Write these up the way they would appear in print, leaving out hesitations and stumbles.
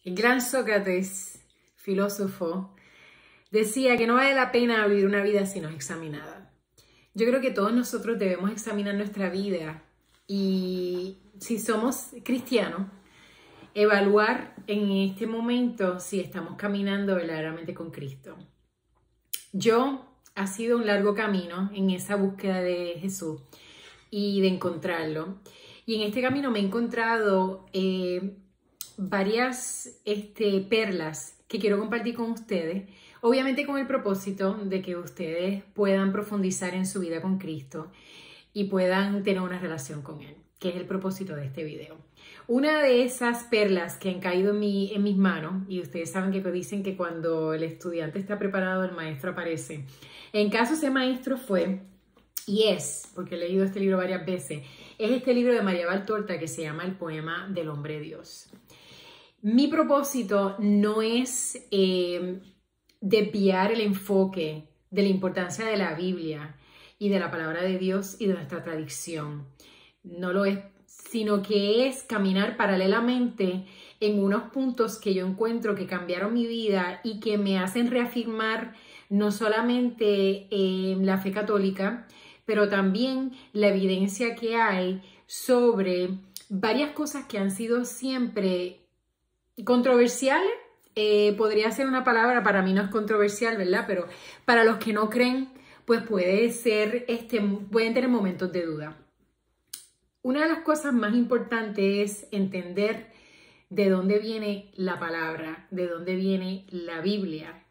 El gran Sócrates, filósofo, decía que no vale la pena vivir una vida si no es examinada. Yo creo que todos nosotros debemos examinar nuestra vida y si somos cristianos, evaluar en este momento si estamos caminando verdaderamente con Cristo. Ha sido un largo camino en esa búsqueda de Jesús y de encontrarlo. Y en este camino me he encontrado varias perlas que quiero compartir con ustedes, obviamente con el propósito de que ustedes puedan profundizar en su vida con Cristo y puedan tener una relación con Él, que es el propósito de este video. Una de esas perlas que han caído en mis manos, y ustedes saben que dicen que cuando el estudiante está preparado, el maestro aparece. En caso ese maestro fue, y es, porque he leído este libro varias veces, es este libro de María Valtorta que se llama El poema del hombre de Dios. Mi propósito no es desviar el enfoque de la importancia de la Biblia y de la palabra de Dios y de nuestra tradición. No lo es, sino que es caminar paralelamente en unos puntos que yo encuentro que cambiaron mi vida y que me hacen reafirmar no solamente la fe católica, pero también la evidencia que hay sobre varias cosas que han sido siempre controversiales. Podría ser una palabra, para mí no es controversial, ¿verdad? Pero para los que no creen, pues pueden tener momentos de duda. Una de las cosas más importantes es entender de dónde viene la palabra, de dónde viene la Biblia.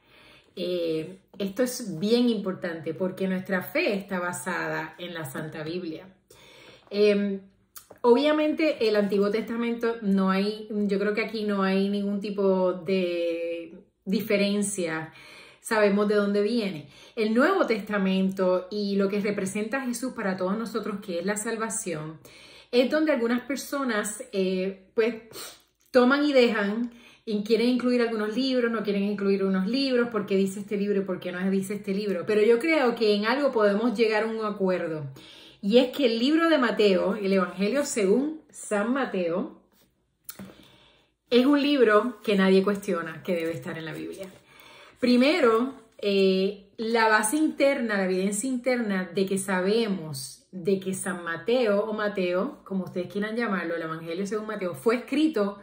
Esto es bien importante porque nuestra fe está basada en la Santa Biblia. Obviamente el Antiguo Testamento yo creo que aquí no hay ningún tipo de diferencia. Sabemos de dónde viene. El Nuevo Testamento y lo que representa a Jesús para todos nosotros, que es la salvación, es donde algunas personas pues toman y dejan y quieren incluir algunos libros, no quieren incluir unos libros, porque dice este libro y por qué no dice este libro. Pero yo creo que en algo podemos llegar a un acuerdo. Y es que el libro de Mateo, el Evangelio según San Mateo, es un libro que nadie cuestiona que debe estar en la Biblia. Primero, la base interna, la evidencia interna de que sabemos de que San Mateo o Mateo, como ustedes quieran llamarlo, el Evangelio según Mateo, fue escrito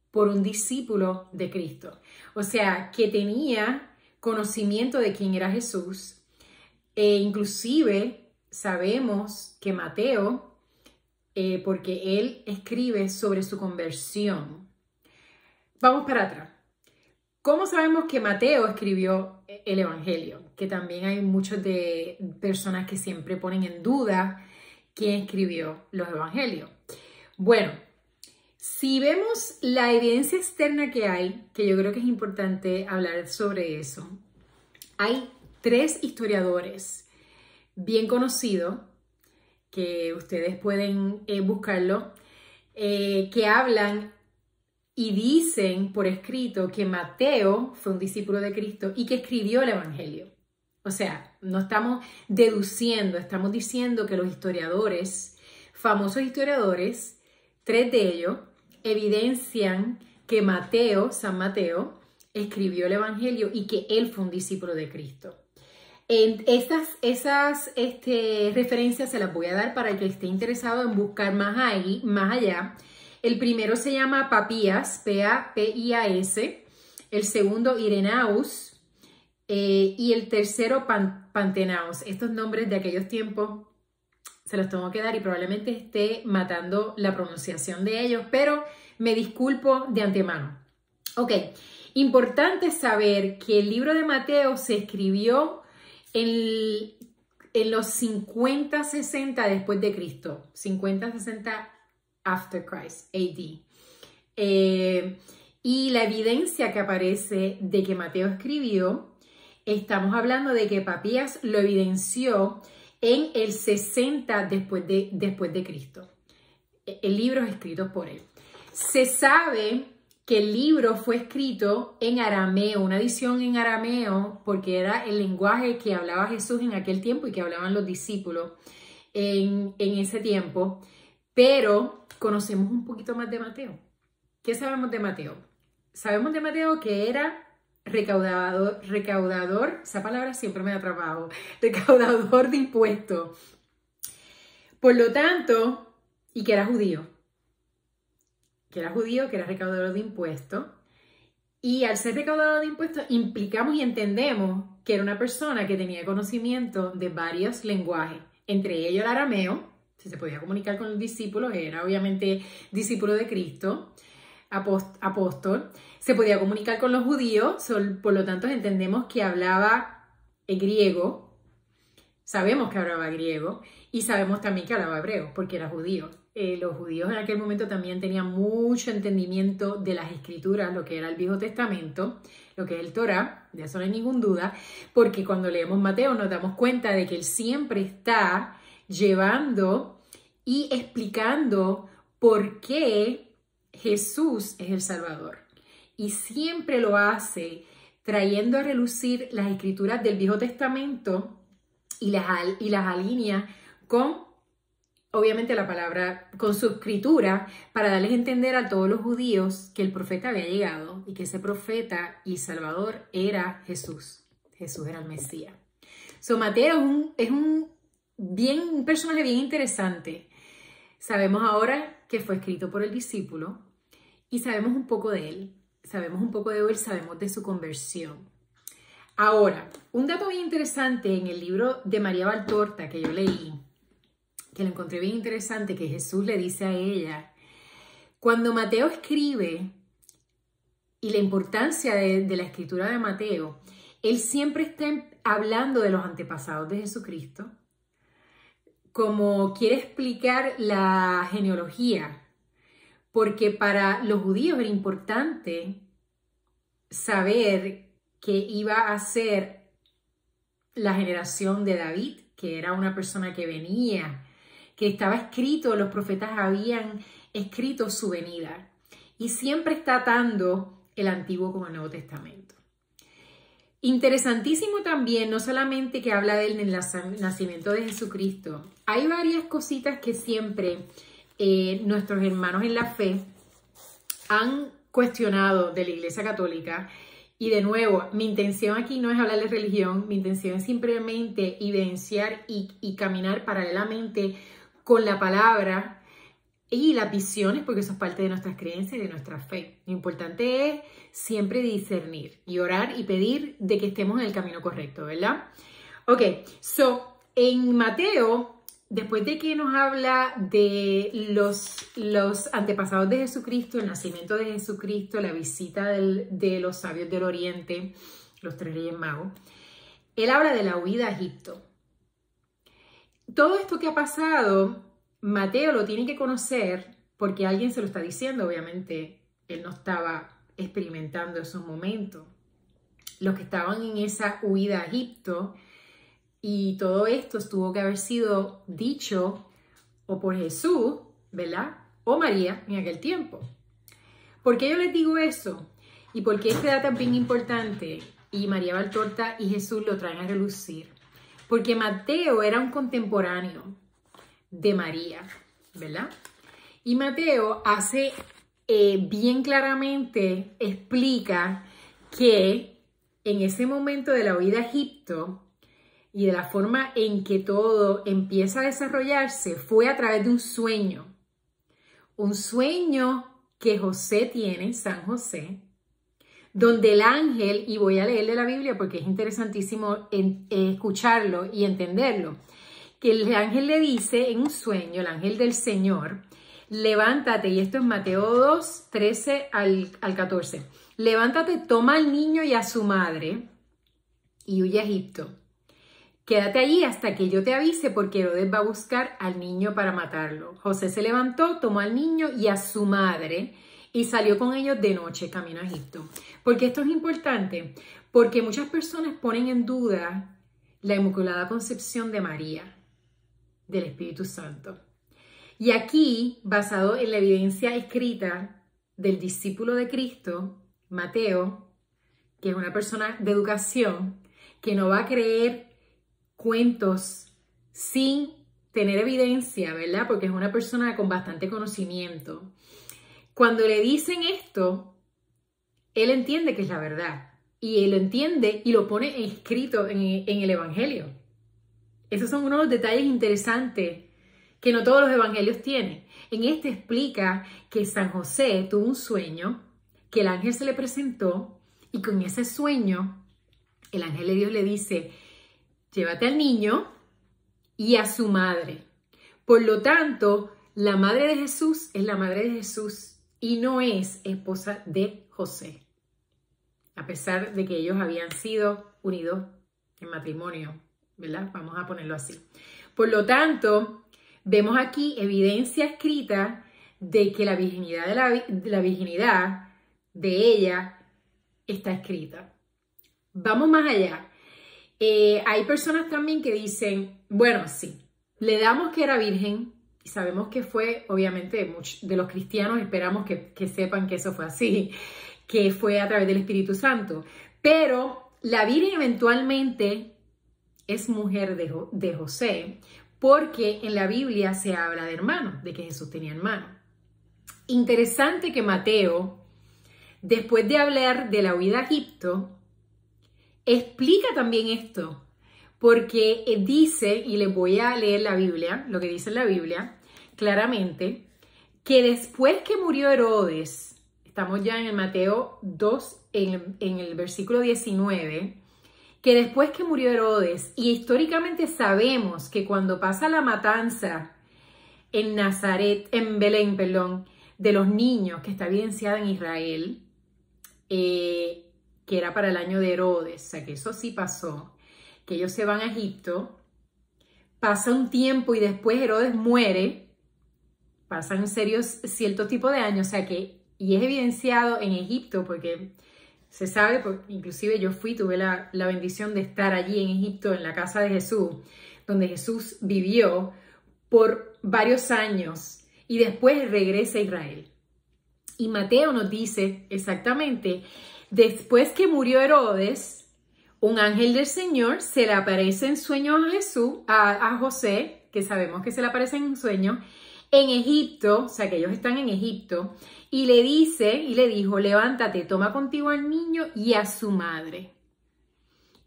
por un discípulo de Cristo. O sea, que tenía conocimiento de quién era Jesús. Inclusive sabemos que Mateo, porque él escribe sobre su conversión. Vamos para atrás. ¿Cómo sabemos que Mateo escribió el Evangelio? Que también hay muchas de personas que siempre ponen en duda quién escribió los Evangelios. Bueno, si vemos la evidencia externa que hay, que yo creo que es importante hablar sobre eso, hay 3 historiadores bien conocidos, que ustedes pueden buscarlo, que hablan y dicen por escrito que Mateo fue un discípulo de Cristo y que escribió el Evangelio. O sea, no estamos deduciendo, estamos diciendo que los historiadores, famosos historiadores, 3 de ellos, evidencian que Mateo, San Mateo, escribió el Evangelio y que él fue un discípulo de Cristo. Esas referencias se las voy a dar para el que esté interesado en buscar más allá. El primero se llama Papías, P-A-P-I-A-S. El segundo, Irenaeus. Y el tercero, Pantenaos. Estos nombres de aquellos tiempos se los tengo que dar y probablemente esté matando la pronunciación de ellos, pero me disculpo de antemano. Ok, importante saber que el libro de Mateo se escribió en los 50-60 después de Cristo, 50-60 after Christ, AD. Y la evidencia que aparece de que Mateo escribió, estamos hablando de que Papías lo evidenció en el 60 después de Cristo. El libro es escrito por él. Se sabe que el libro fue escrito en arameo, una edición en arameo, porque era el lenguaje que hablaba Jesús en aquel tiempo y que hablaban los discípulos en ese tiempo. Pero conocemos un poquito más de Mateo. ¿Qué sabemos de Mateo? sabemos de Mateo que era recaudador, esa palabra siempre me ha atrapado, recaudador de impuestos. Por lo tanto, y que era judío, que era recaudador de impuestos. Y al ser recaudador de impuestos, implicamos y entendemos que era una persona que tenía conocimiento de varios lenguajes, entre ellos el arameo, si se podía comunicar con los discípulos, era obviamente discípulo de Cristo, apóstol, se podía comunicar con los judíos, por lo tanto entendemos que hablaba griego, sabemos que hablaba griego y sabemos también que hablaba hebreo, porque era judío. Los judíos en aquel momento también tenían mucho entendimiento de las escrituras, lo que era el Viejo Testamento, lo que es el Torá, de eso no hay ninguna duda, porque cuando leemos Mateo nos damos cuenta de que él siempre está llevando y explicando por qué Jesús es el Salvador. Y siempre lo hace trayendo a relucir las escrituras del Viejo Testamento y las alinea con, obviamente, la palabra, con su escritura, para darles a entender a todos los judíos que el profeta había llegado y que ese profeta y salvador era Jesús. Jesús era el Mesías. Mateo es un personaje bien interesante. Sabemos ahora que fue escrito por el discípulo y sabemos un poco de él. Sabemos de su conversión. Ahora, un dato bien interesante en el libro de María Valtorta que yo leí, que lo encontré bien interesante, que Jesús le dice a ella, cuando Mateo escribe, y la importancia de la escritura de Mateo, él siempre está hablando de los antepasados de Jesucristo, como quiere explicar la genealogía, porque para los judíos era importante saber que iba a ser la generación de David, que era una persona que venía, que estaba escrito, los profetas habían escrito su venida. Y siempre está atando el Antiguo con el Nuevo Testamento. Interesantísimo también, no solamente que habla del nacimiento de Jesucristo, hay varias cositas que siempre nuestros hermanos en la fe han cuestionado de la Iglesia Católica. Y de nuevo, mi intención aquí no es hablar de religión, mi intención es simplemente evidenciar y caminar paralelamente con la palabra y las visiones, porque eso es parte de nuestras creencias y de nuestra fe. Lo importante es siempre discernir y orar y pedir de que estemos en el camino correcto, ¿verdad? Ok, en Mateo, después de que nos habla de los antepasados de Jesucristo, el nacimiento de Jesucristo, la visita de los sabios del Oriente, los 3 Reyes Magos, él habla de la huida a Egipto. Todo esto que ha pasado, Mateo lo tiene que conocer porque alguien se lo está diciendo. Obviamente, él no estaba experimentando esos momentos. Los que estaban en esa huida a Egipto, y todo esto tuvo que haber sido dicho o por Jesús, ¿verdad? O María en aquel tiempo. ¿Por qué yo les digo eso? ¿Y por qué este dato es bien importante? Y María Valtorta y Jesús lo traen a relucir. Porque Mateo era un contemporáneo de María, ¿verdad? Y Mateo hace bien claramente, explica que en ese momento de la huida a Egipto, y de la forma en que todo empieza a desarrollarse fue a través de un sueño que José tiene, San José, donde el ángel, y voy a leerle la Biblia porque es interesantísimo escucharlo y entenderlo, que el ángel le dice en un sueño, el ángel del Señor, levántate, y esto es Mateo 2, 13 al 14, levántate, toma al niño y a su madre y huye a Egipto. Quédate allí hasta que yo te avise porque Herodes va a buscar al niño para matarlo. José se levantó, tomó al niño y a su madre y salió con ellos de noche camino a Egipto. ¿Por qué esto es importante? Porque muchas personas ponen en duda la Inmaculada Concepción de María, del Espíritu Santo. Y aquí, basado en la evidencia escrita del discípulo de Cristo, Mateo, que es una persona de educación, que no va a creer cuentos sin tener evidencia, ¿verdad? Porque es una persona con bastante conocimiento. Cuando le dicen esto, él entiende que es la verdad. Y él lo entiende y lo pone escrito en el Evangelio. Esos son unos detalles interesantes que no todos los evangelios tienen. En este explica que San José tuvo un sueño, que el ángel se le presentó y con ese sueño el ángel de Dios le dice, llévate al niño y a su madre. Por lo tanto, la madre de Jesús es la madre de Jesús y no es esposa de José, a pesar de que ellos habían sido unidos en matrimonio, ¿verdad? Vamos a ponerlo así. Por lo tanto, vemos aquí evidencia escrita de que la virginidad de ella está escrita. Vamos más allá. Hay personas también que dicen, bueno, sí, le damos que era virgen y sabemos que fue, obviamente, muchos de los cristianos esperamos que sepan que eso fue así, que fue a través del Espíritu Santo. Pero la Virgen eventualmente es mujer de José, porque en la Biblia se habla de hermanos, de que Jesús tenía hermanos. Interesante que Mateo, después de hablar de la huida a Egipto, explica también esto, porque dice, y les voy a leer la Biblia, lo que dice en la Biblia, claramente, que después que murió Herodes, estamos ya en el Mateo 2, en el versículo 19, que después que murió Herodes, y históricamente sabemos que cuando pasa la matanza en Nazaret, en Belén, perdón, de los niños, que está evidenciada en Israel, que era para el año de Herodes, o sea que eso sí pasó, que ellos se van a Egipto, pasa un tiempo y después Herodes muere, pasan cierto tipo de años, o sea que, y es evidenciado en Egipto porque se sabe, inclusive yo tuve la bendición de estar allí en Egipto, en la casa de Jesús, donde Jesús vivió por varios años y después regresa a Israel. Y Mateo nos dice exactamente, después que murió Herodes, un ángel del Señor se le aparece en sueño a Jesús, a José, que sabemos que se le aparece en un sueño, en Egipto, o sea que ellos están en Egipto, y le dijo, levántate, toma contigo al niño y a su madre.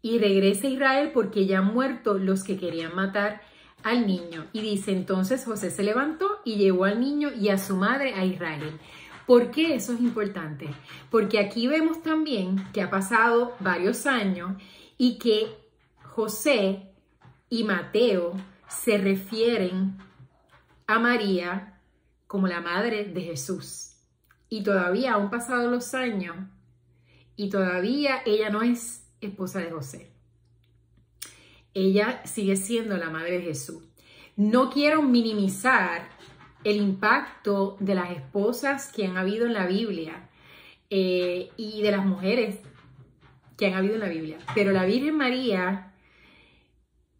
Y regresa a Israel porque ya han muerto los que querían matar al niño. Y dice, entonces José se levantó y llevó al niño y a su madre a Israel. ¿Por qué eso es importante? Porque aquí vemos también que ha pasado varios años y que José y Mateo se refieren a María como la madre de Jesús. Y todavía han pasado los años y todavía ella no es esposa de José. Ella sigue siendo la madre de Jesús. No quiero minimizar el impacto de las esposas que han habido en la Biblia y de las mujeres que han habido en la Biblia. Pero la Virgen María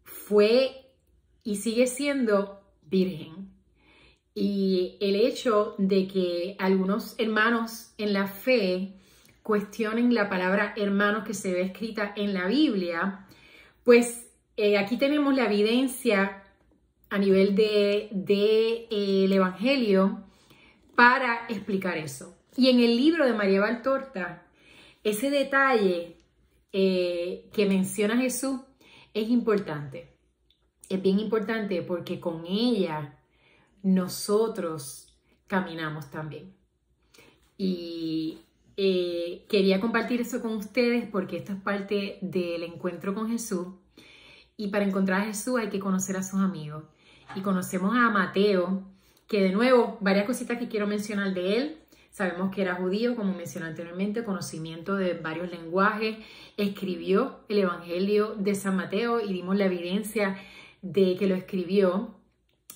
fue y sigue siendo virgen. Y el hecho de que algunos hermanos en la fe cuestionen la palabra hermanos que se ve escrita en la Biblia, pues aquí tenemos la evidencia a nivel del Evangelio para explicar eso. Y en el libro de María Valtorta, ese detalle que menciona Jesús es importante. Es bien importante porque con ella nosotros caminamos también. Y quería compartir eso con ustedes porque esto es parte del encuentro con Jesús. Y para encontrar a Jesús hay que conocer a sus amigos. Y conocemos a Mateo, que de nuevo, varias cositas que quiero mencionar de él. Sabemos que era judío, como mencioné anteriormente, conocimiento de varios lenguajes. Escribió el Evangelio de San Mateo y dimos la evidencia de que lo escribió.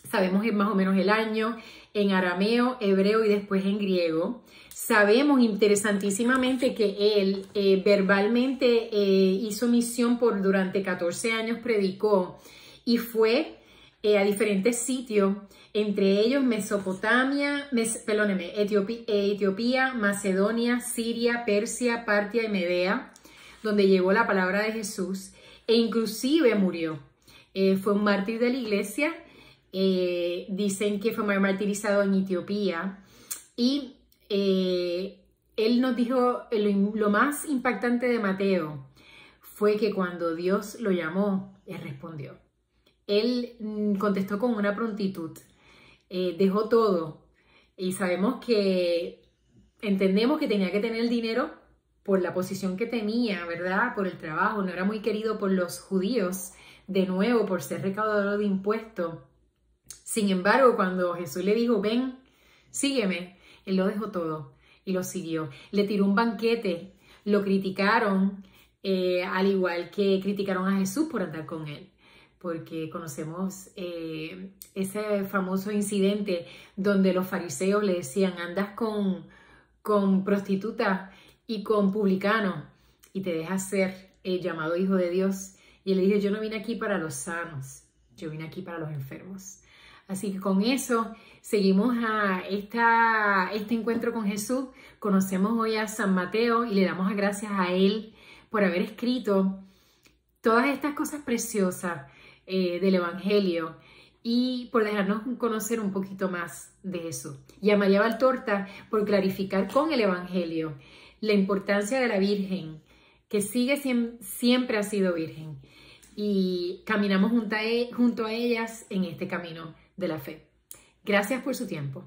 Sabemos más o menos el año, en arameo, hebreo y después en griego. Sabemos interesantísimamente que él verbalmente hizo misión durante 14 años, predicó y fue a diferentes sitios, entre ellos Mesopotamia, Etiopía, Macedonia, Siria, Persia, Partia y Medea, donde llevó la palabra de Jesús e inclusive murió. Fue un mártir de la iglesia. Dicen que fue martirizado en Etiopía y él nos dijo, lo más impactante de Mateo fue que cuando Dios lo llamó, él respondió. Él contestó con una prontitud, dejó todo y entendemos que tenía que tener el dinero por la posición que tenía, ¿verdad? Por el trabajo, no era muy querido por los judíos, de nuevo, por ser recaudador de impuestos. Sin embargo, cuando Jesús le dijo, ven, sígueme, él lo dejó todo y lo siguió. Le tiró un banquete, lo criticaron, al igual que criticaron a Jesús por andar con él, porque conocemos ese famoso incidente donde los fariseos le decían, andas con prostitutas y con publicanos y te dejas ser llamado hijo de Dios. Y él le dijo, yo no vine aquí para los sanos, yo vine aquí para los enfermos. Así que con eso seguimos a este encuentro con Jesús. Conocemos hoy a San Mateo y le damos gracias a él por haber escrito todas estas cosas preciosas del Evangelio y por dejarnos conocer un poquito más de Jesús. Y a María Valtorta por clarificar con el Evangelio la importancia de la Virgen, que siempre ha sido Virgen. Y caminamos junto a ellas en este camino de la fe. Gracias por su tiempo.